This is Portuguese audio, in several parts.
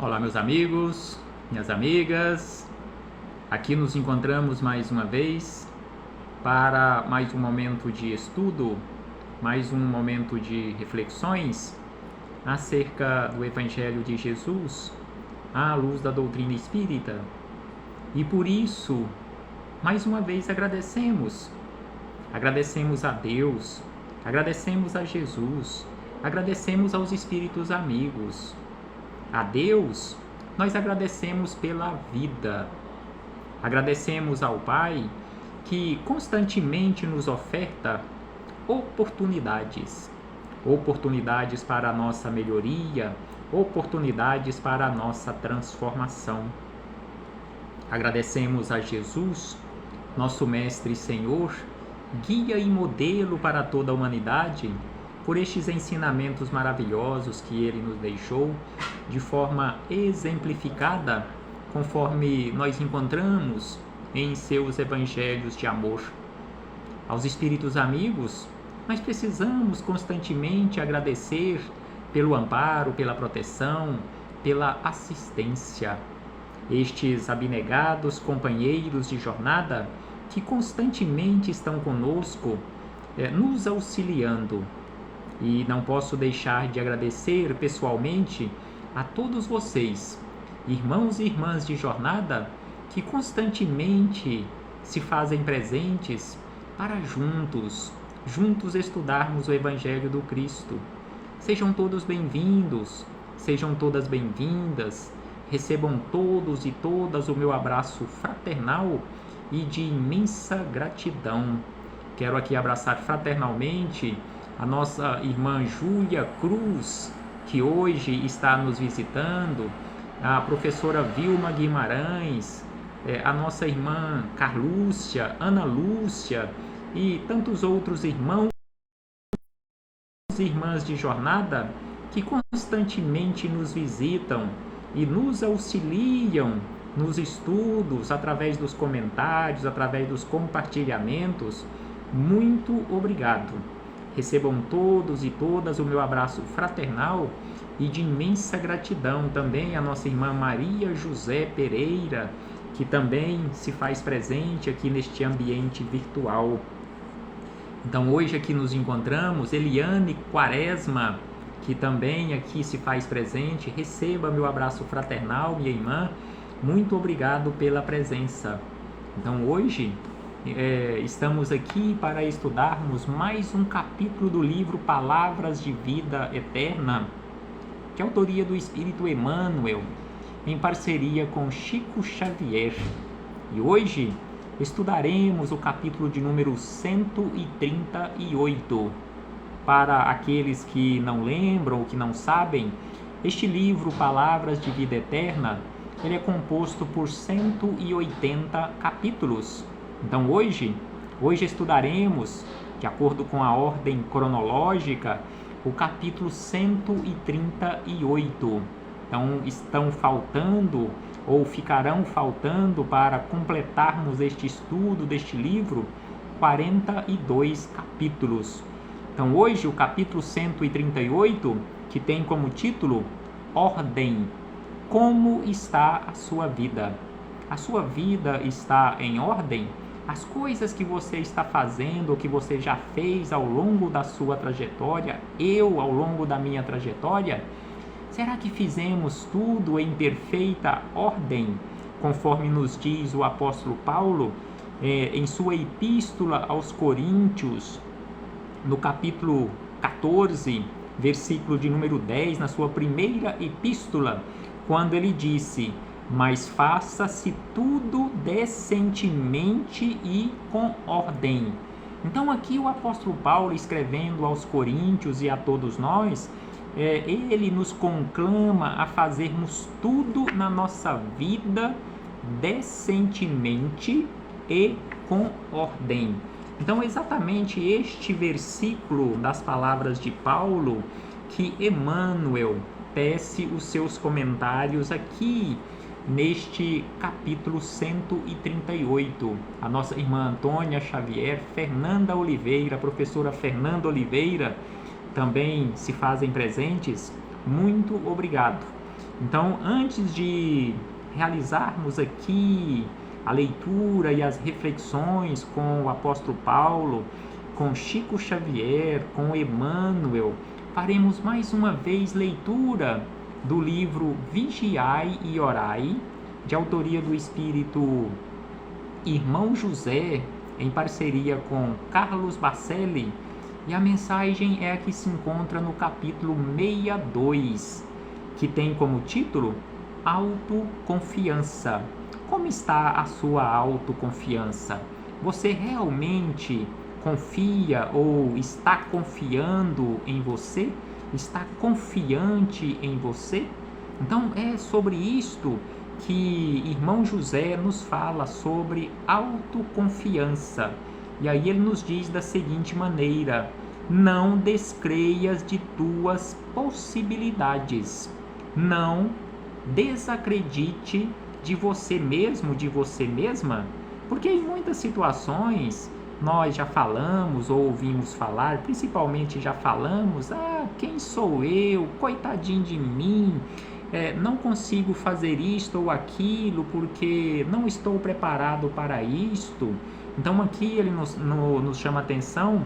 Olá, meus amigos, minhas amigas. Aqui nos encontramos mais uma vez para mais um momento de estudo, mais um momento de reflexões acerca do Evangelho de Jesus à luz da doutrina espírita. E por isso, mais uma vez agradecemos a Deus, agradecemos a Jesus, agradecemos aos espíritos amigos. A Deus, nós agradecemos pela vida. Agradecemos ao Pai que constantemente nos oferta oportunidades para a nossa melhoria, oportunidades para a nossa transformação. Agradecemos a Jesus, nosso Mestre e Senhor, guia e modelo para toda a humanidade, por estes ensinamentos maravilhosos que Ele nos deixou de forma exemplificada, conforme nós encontramos em seus evangelhos de amor. Aos espíritos amigos, nós precisamos constantemente agradecer pelo amparo, pela proteção, pela assistência. Estes abnegados companheiros de jornada que constantemente estão conosco, nos auxiliando. E não posso deixar de agradecer pessoalmente a todos vocês, irmãos e irmãs de jornada, que constantemente se fazem presentes para juntos estudarmos o Evangelho do Cristo. Sejam todos bem-vindos, sejam todas bem-vindas, recebam todos e todas o meu abraço fraternal e de imensa gratidão. Quero aqui abraçar fraternalmente a nossa irmã Júlia Cruz, que hoje está nos visitando, a professora Vilma Guimarães, a nossa irmã Carlúcia, Ana Lúcia e tantos outros irmãos e irmãs de jornada que constantemente nos visitam e nos auxiliam nos estudos, através dos comentários, através dos compartilhamentos. Muito obrigado. Recebam todos e todas o meu abraço fraternal e de imensa gratidão também a nossa irmã Maria José Pereira, que também se faz presente aqui neste ambiente virtual. Então hoje aqui nos encontramos Eliane Quaresma, que também aqui se faz presente. Receba meu abraço fraternal, minha irmã. Muito obrigado pela presença. Então hoje estamos aqui para estudarmos mais um capítulo do livro Palavras de Vida Eterna, que é autoria do Espírito Emmanuel, em parceria com Chico Xavier. E hoje estudaremos o capítulo de número 138. Para aqueles que não lembram ou que não sabem, este livro Palavras de Vida Eterna, ele é composto por 180 capítulos. Então hoje estudaremos, de acordo com a ordem cronológica, o capítulo 138. Então estão faltando ou ficarão faltando para completarmos este estudo deste livro 42 capítulos. Então hoje o capítulo 138, que tem como título Ordem. Como está a sua vida? A sua vida está em ordem? As coisas que você está fazendo ou que você já fez ao longo da sua trajetória, eu ao longo da minha trajetória, será que fizemos tudo em perfeita ordem, conforme nos diz o apóstolo Paulo em sua epístola aos Coríntios, no capítulo 14, versículo de número 10, na sua primeira epístola, quando ele disse: mas faça-se tudo decentemente e com ordem. Então aqui o apóstolo Paulo, escrevendo aos Coríntios e a todos nós, ele nos conclama a fazermos tudo na nossa vida decentemente e com ordem. Então exatamente este versículo das palavras de Paulo que Emmanuel tece os seus comentários aqui neste capítulo 138. A nossa irmã Antônia Xavier, Fernanda Oliveira, a professora Fernanda Oliveira, também se fazem presentes. Muito obrigado. Então, antes de realizarmos aqui a leitura e as reflexões com o apóstolo Paulo, com Chico Xavier, com Emmanuel, faremos mais uma vez leitura do livro Vigiai e Orai, de autoria do espírito Irmão José, em parceria com Carlos Bacelli, e a mensagem é a que se encontra no capítulo 62, que tem como título Autoconfiança. Como está a sua autoconfiança? Você realmente confia ou está confiando em você? Está confiante em você? Então é sobre isto que Irmão José nos fala, sobre autoconfiança. E aí ele nos diz da seguinte maneira: não descreias de tuas possibilidades, não desacredite de você mesmo, de você mesma, porque em muitas situações nós já falamos ou ouvimos falar, principalmente já falamos, quem sou eu, coitadinho de mim, não consigo fazer isto ou aquilo porque não estou preparado para isto. Então aqui ele nos chama a atenção: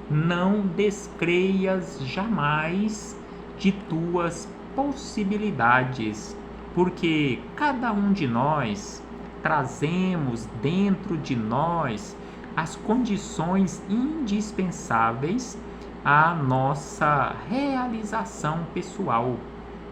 não descreias jamais de tuas possibilidades, porque cada um de nós trazemos dentro de nós as condições indispensáveis à nossa realização pessoal.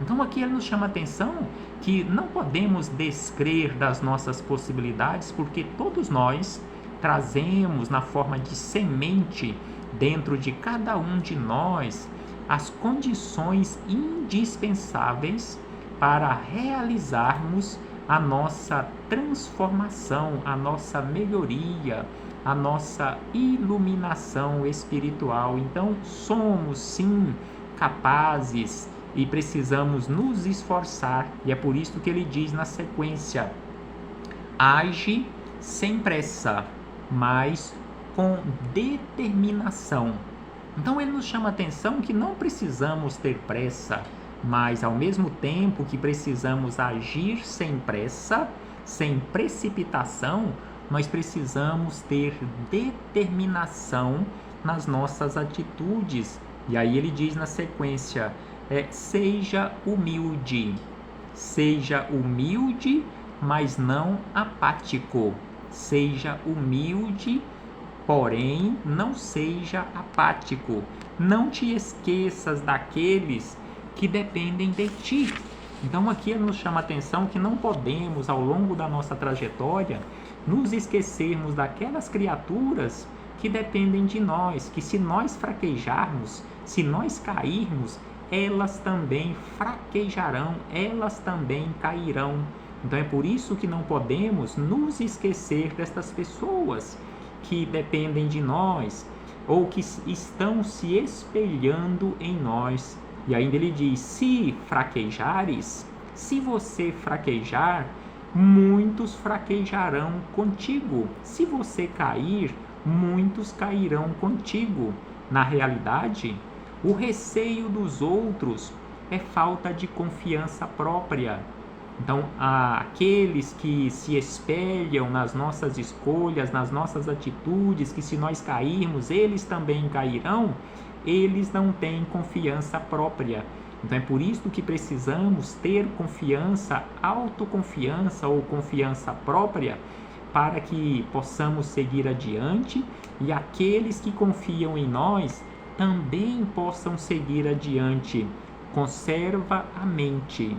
Então aqui ele nos chama a atenção que não podemos descrer das nossas possibilidades, porque todos nós trazemos na forma de semente dentro de cada um de nós as condições indispensáveis para realizarmos a nossa transformação, a nossa melhoria, a nossa iluminação espiritual. Então somos sim capazes e precisamos nos esforçar, e é por isso que ele diz na sequência: age sem pressa, mas com determinação. Então ele nos chama a atenção que não precisamos ter pressa, mas ao mesmo tempo que precisamos agir sem pressa, sem precipitação, nós precisamos ter determinação nas nossas atitudes. E aí ele diz na sequência: seja humilde, mas não apático. Seja humilde, porém não seja apático. Não te esqueças daqueles que dependem de ti. Então aqui ele nos chama a atenção que não podemos, ao longo da nossa trajetória, nos esquecermos daquelas criaturas que dependem de nós, que se nós fraquejarmos, se nós cairmos, elas também fraquejarão, elas também cairão. Então é por isso que não podemos nos esquecer destas pessoas que dependem de nós ou que estão se espelhando em nós. E ainda ele diz: se fraquejares, se você fraquejar, muitos fraquejarão contigo. Se você cair, muitos cairão contigo. Na realidade, o receio dos outros é falta de confiança própria. Então, aqueles que se espelham nas nossas escolhas, nas nossas atitudes, que se nós cairmos, eles também cairão, eles não têm confiança própria. Então é por isso que precisamos ter confiança, autoconfiança ou confiança própria, para que possamos seguir adiante e aqueles que confiam em nós também possam seguir adiante. Conserva a mente.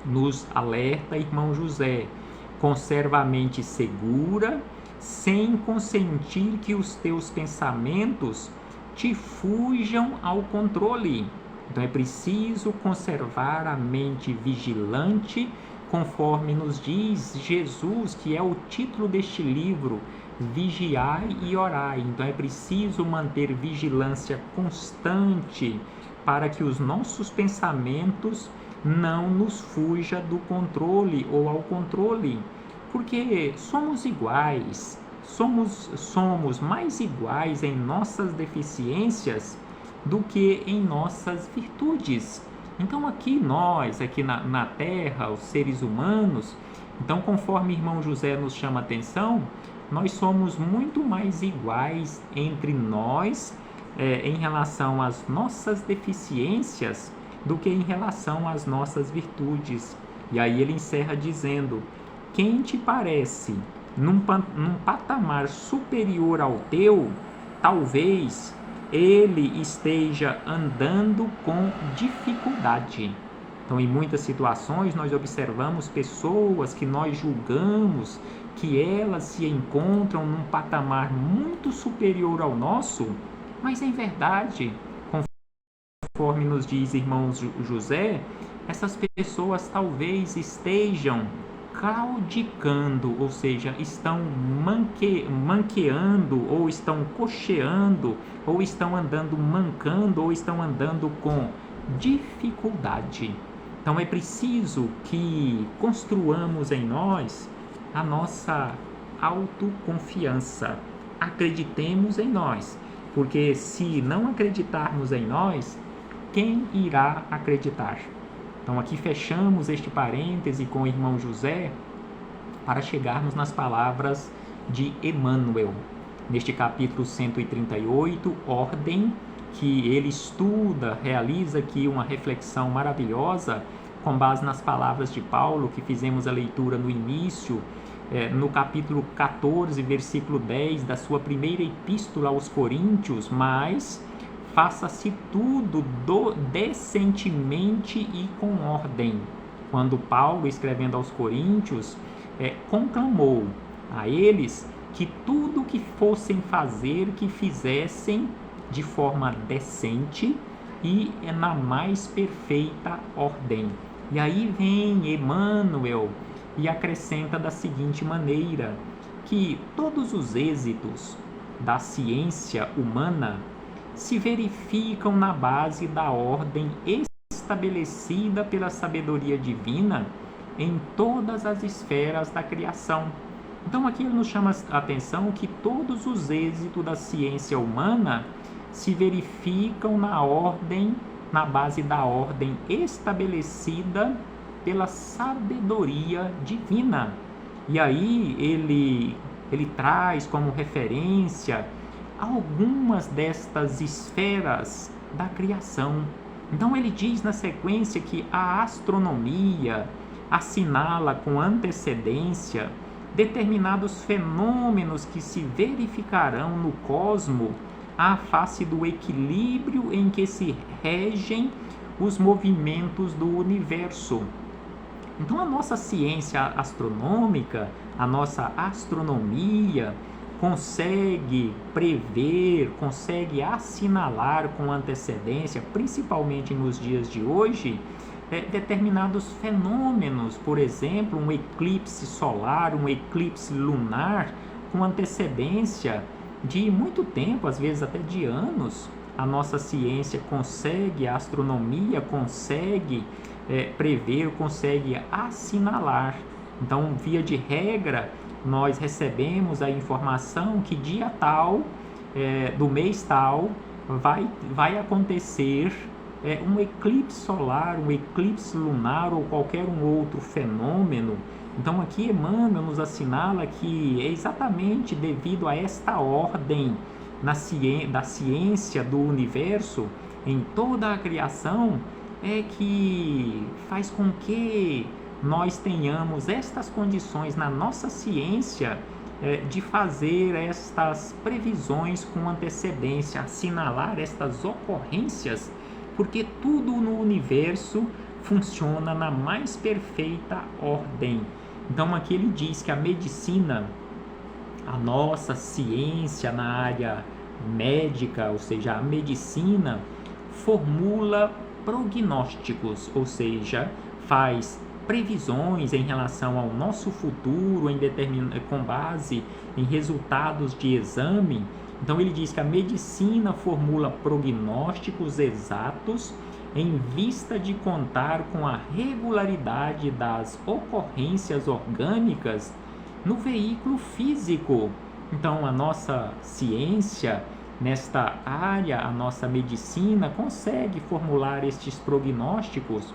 Nos alerta Irmão José: conserva a mente segura, sem consentir que os teus pensamentos te fujam ao controle. Então é preciso conservar a mente vigilante, conforme nos diz Jesus, que é o título deste livro, Vigiai e Orai. Então é preciso manter vigilância constante para que os nossos pensamentos não nos fuja do controle ou ao controle, porque somos iguais, somos mais iguais em nossas deficiências do que em nossas virtudes. Então aqui nós, aqui na Terra, os seres humanos, então conforme o irmão José nos chama a atenção, nós somos muito mais iguais entre nós em relação às nossas deficiências do que em relação às nossas virtudes. E aí ele encerra dizendo: quem te parece num patamar superior ao teu, talvez ele esteja andando com dificuldade. Então, em muitas situações, nós observamos pessoas que nós julgamos que elas se encontram num patamar muito superior ao nosso, mas em verdade, conforme nos diz irmão José, essas pessoas talvez estejam claudicando, ou seja, estão manqueando, ou estão cocheando, ou estão andando mancando, ou estão andando com dificuldade. Então é preciso que construamos em nós a nossa autoconfiança. Acreditemos em nós, porque se não acreditarmos em nós, quem irá acreditar? Então aqui fechamos este parêntese com o irmão José para chegarmos nas palavras de Emmanuel. Neste capítulo 138, Ordem, que ele estuda, realiza aqui uma reflexão maravilhosa com base nas palavras de Paulo, que fizemos a leitura no início, no capítulo 14, versículo 10 da sua primeira epístola aos Coríntios, mas faça-se tudo decentemente e com ordem. Quando Paulo, escrevendo aos Coríntios, conclamou a eles que tudo o que fossem fazer, que fizessem de forma decente e na mais perfeita ordem. E aí vem Emmanuel e acrescenta da seguinte maneira, que todos os êxitos da ciência humana se verificam na base da ordem estabelecida pela sabedoria divina em todas as esferas da criação. Então aqui ele nos chama a atenção que todos os êxitos da ciência humana se verificam na base da ordem estabelecida pela sabedoria divina. E aí ele traz como referência algumas destas esferas da criação. Então ele diz na sequência que a astronomia assinala com antecedência determinados fenômenos que se verificarão no cosmo à face do equilíbrio em que se regem os movimentos do universo. Então a nossa ciência astronômica, a nossa astronomia, consegue prever, consegue assinalar com antecedência, principalmente nos dias de hoje, determinados fenômenos, por exemplo, um eclipse solar, um eclipse lunar, com antecedência de muito tempo, às vezes até de anos. A nossa ciência consegue, a astronomia consegue prever, consegue assinalar. Então, via de regra, nós recebemos a informação que dia tal, do mês tal, vai acontecer um eclipse solar, um eclipse lunar ou qualquer um outro fenômeno. Então aqui Emmanuel nos assinala que é exatamente devido a esta ordem da ciência do universo em toda a criação que faz com que nós tenhamos estas condições na nossa ciência de fazer estas previsões com antecedência, assinalar estas ocorrências, porque tudo no universo funciona na mais perfeita ordem. Então aqui ele diz que a medicina, a nossa ciência na área médica, ou seja, a medicina formula prognósticos, ou seja, faz previsões em relação ao nosso futuro com base em resultados de exame. Então ele diz que a medicina formula prognósticos exatos em vista de contar com a regularidade das ocorrências orgânicas no veículo físico. Então a nossa ciência, nesta área, a nossa medicina consegue formular estes prognósticos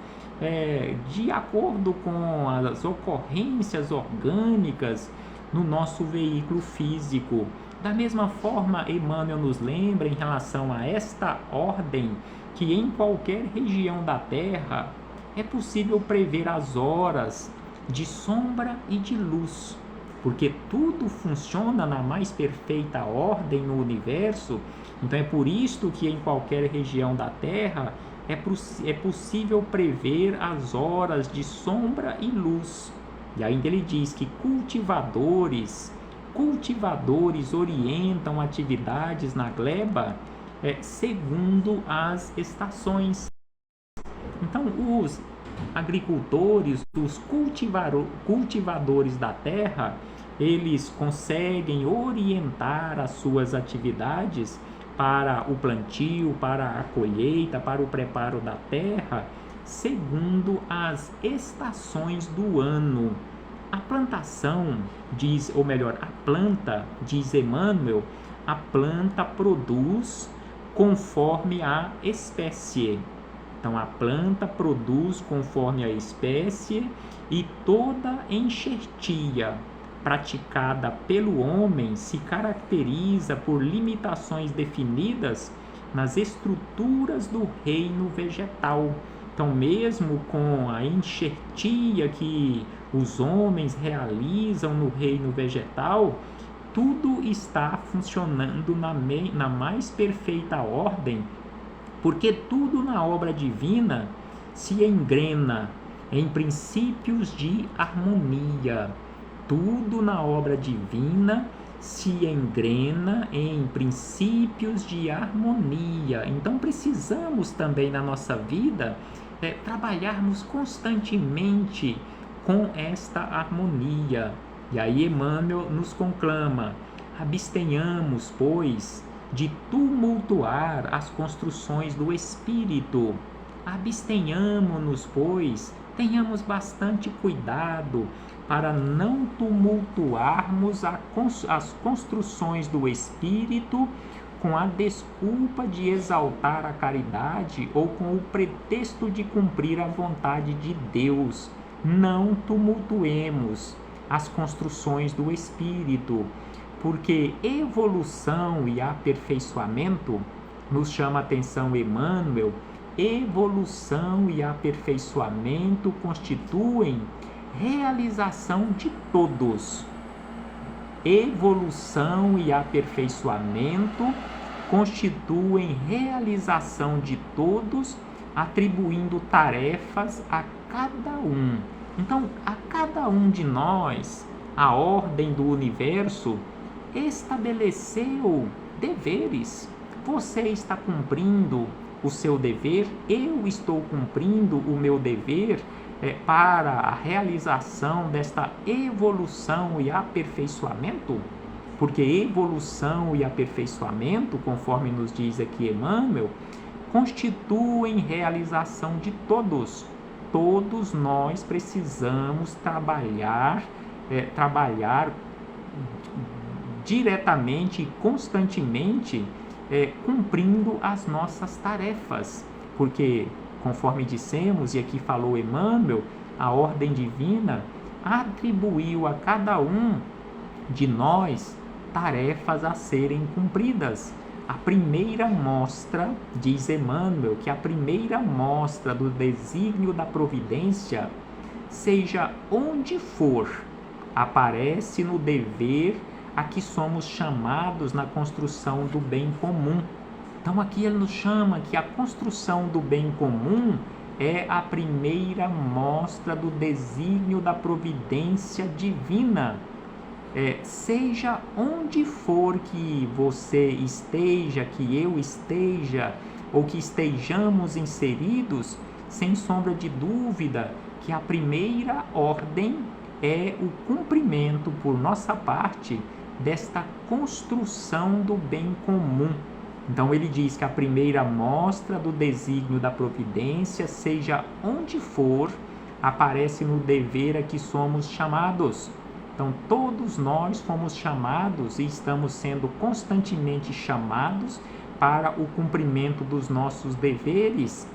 de acordo com as ocorrências orgânicas no nosso veículo físico. Da mesma forma, Emmanuel nos lembra em relação a esta ordem que em qualquer região da Terra é possível prever as horas de sombra e de luz, porque tudo funciona na mais perfeita ordem no universo. Então é por isto que em qualquer região da Terra é possível prever as horas de sombra e luz. E ainda ele diz que cultivadores orientam atividades na gleba segundo as estações. Então os agricultores, os cultivadores da terra, eles conseguem orientar as suas atividades para o plantio, para a colheita, para o preparo da terra, segundo as estações do ano. A plantação, a planta, diz Emmanuel, a planta produz conforme a espécie. Então, a planta produz conforme a espécie, e toda enxertia praticada pelo homem se caracteriza por limitações definidas nas estruturas do reino vegetal. Então, mesmo com a enxertia que os homens realizam no reino vegetal, tudo está funcionando na mais perfeita ordem, porque tudo na obra divina se engrena em princípios de harmonia. Tudo na obra divina se engrena em princípios de harmonia. Então precisamos também na nossa vida trabalharmos constantemente com esta harmonia. E aí Emmanuel nos conclama: abstenhamos, pois, de tumultuar as construções do espírito. Abstenhamos-nos, pois, tenhamos bastante cuidado para não tumultuarmos as construções do espírito com a desculpa de exaltar a caridade ou com o pretexto de cumprir a vontade de Deus. Não tumultuemos as construções do espírito, porque evolução e aperfeiçoamento, nos chama a atenção Emmanuel, evolução e aperfeiçoamento constituem realização de todos. Evolução e aperfeiçoamento constituem realização de todos, atribuindo tarefas a cada um. Então, a cada um de nós, a ordem do universo estabeleceu deveres. Você está cumprindo o seu dever, eu estou cumprindo o meu dever para a realização desta evolução e aperfeiçoamento, porque evolução e aperfeiçoamento, conforme nos diz aqui Emmanuel, constituem realização de todos. Todos nós precisamos trabalhar diretamente e constantemente cumprindo as nossas tarefas, porque, conforme dissemos, e aqui falou Emmanuel, a ordem divina atribuiu a cada um de nós tarefas a serem cumpridas. A primeira mostra, diz Emmanuel, que a primeira mostra do desígnio da providência, seja onde for, aparece no dever a que somos chamados na construção do bem comum. Então aqui ele nos chama que a construção do bem comum é a primeira mostra do desígnio da providência divina. Seja onde for que você esteja, que eu esteja, ou que estejamos inseridos, sem sombra de dúvida que a primeira ordem é o cumprimento por nossa parte desta construção do bem comum. Então ele diz que a primeira mostra do desígnio da providência, seja onde for, aparece no dever a que somos chamados. Então, todos nós fomos chamados e estamos sendo constantemente chamados para o cumprimento dos nossos deveres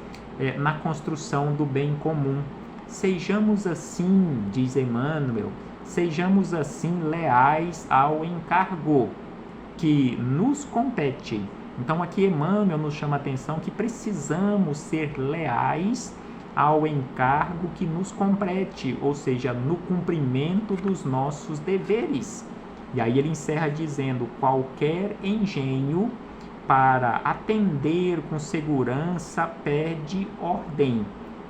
na construção do bem comum. Sejamos assim, diz Emmanuel, sejamos assim leais ao encargo que nos compete. Então, aqui Emmanuel nos chama a atenção que precisamos ser leais ao encargo que nos compete, ou seja, no cumprimento dos nossos deveres. E aí ele encerra dizendo: qualquer engenho para atender com segurança pede ordem.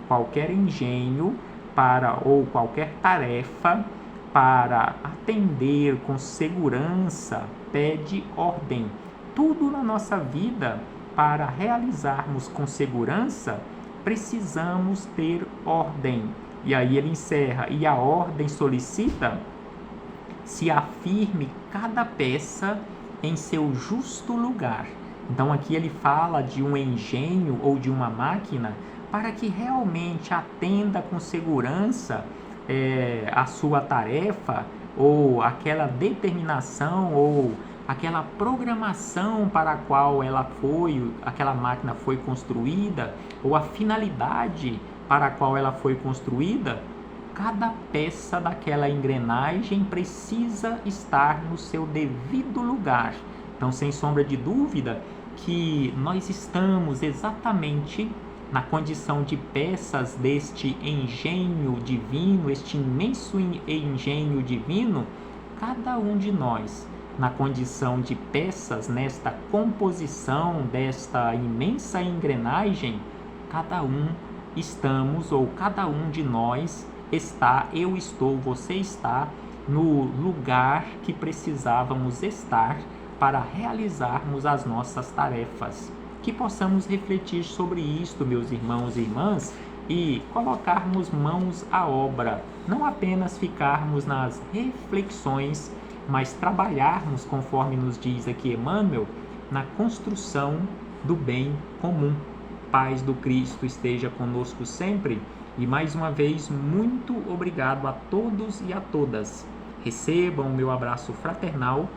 Qualquer engenho ou qualquer tarefa para atender com segurança pede ordem. Tudo na nossa vida, para realizarmos com segurança, precisamos ter ordem. E aí ele encerra: e a ordem solicita se afirme cada peça em seu justo lugar. Então aqui ele fala de um engenho ou de uma máquina para que realmente atenda com segurança a sua tarefa, ou aquela determinação, ou aquela programação para a qual aquela máquina foi construída, ou a finalidade para a qual ela foi construída. Cada peça daquela engrenagem precisa estar no seu devido lugar. Então, sem sombra de dúvida, que nós estamos exatamente na condição de peças deste engenho divino, este imenso engenho divino, cada um de nós na condição de peças nesta composição desta imensa engrenagem. Cada um estamos, ou cada um de nós está, eu estou, você está no lugar que precisávamos estar para realizarmos as nossas tarefas. Que possamos refletir sobre isto, meus irmãos e irmãs, e colocarmos mãos à obra, não apenas ficarmos nas reflexões, mas trabalharmos, conforme nos diz aqui Emmanuel, na construção do bem comum. Paz do Cristo esteja conosco sempre, e mais uma vez, muito obrigado a todos e a todas. Recebam o meu abraço fraternal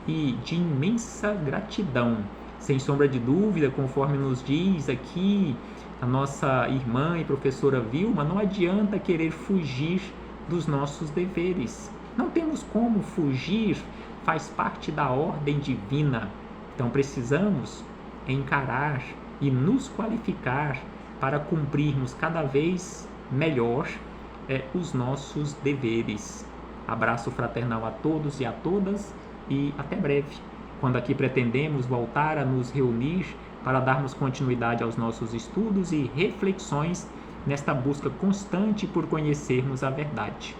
e de imensa gratidão. Sem sombra de dúvida, conforme nos diz aqui a nossa irmã e professora Vilma, não adianta querer fugir dos nossos deveres. Não temos como fugir, faz parte da ordem divina. Então precisamos encarar e nos qualificar para cumprirmos cada vez melhor os nossos deveres. Abraço fraternal a todos e a todas, e até breve, quando aqui pretendemos voltar a nos reunir para darmos continuidade aos nossos estudos e reflexões nesta busca constante por conhecermos a verdade.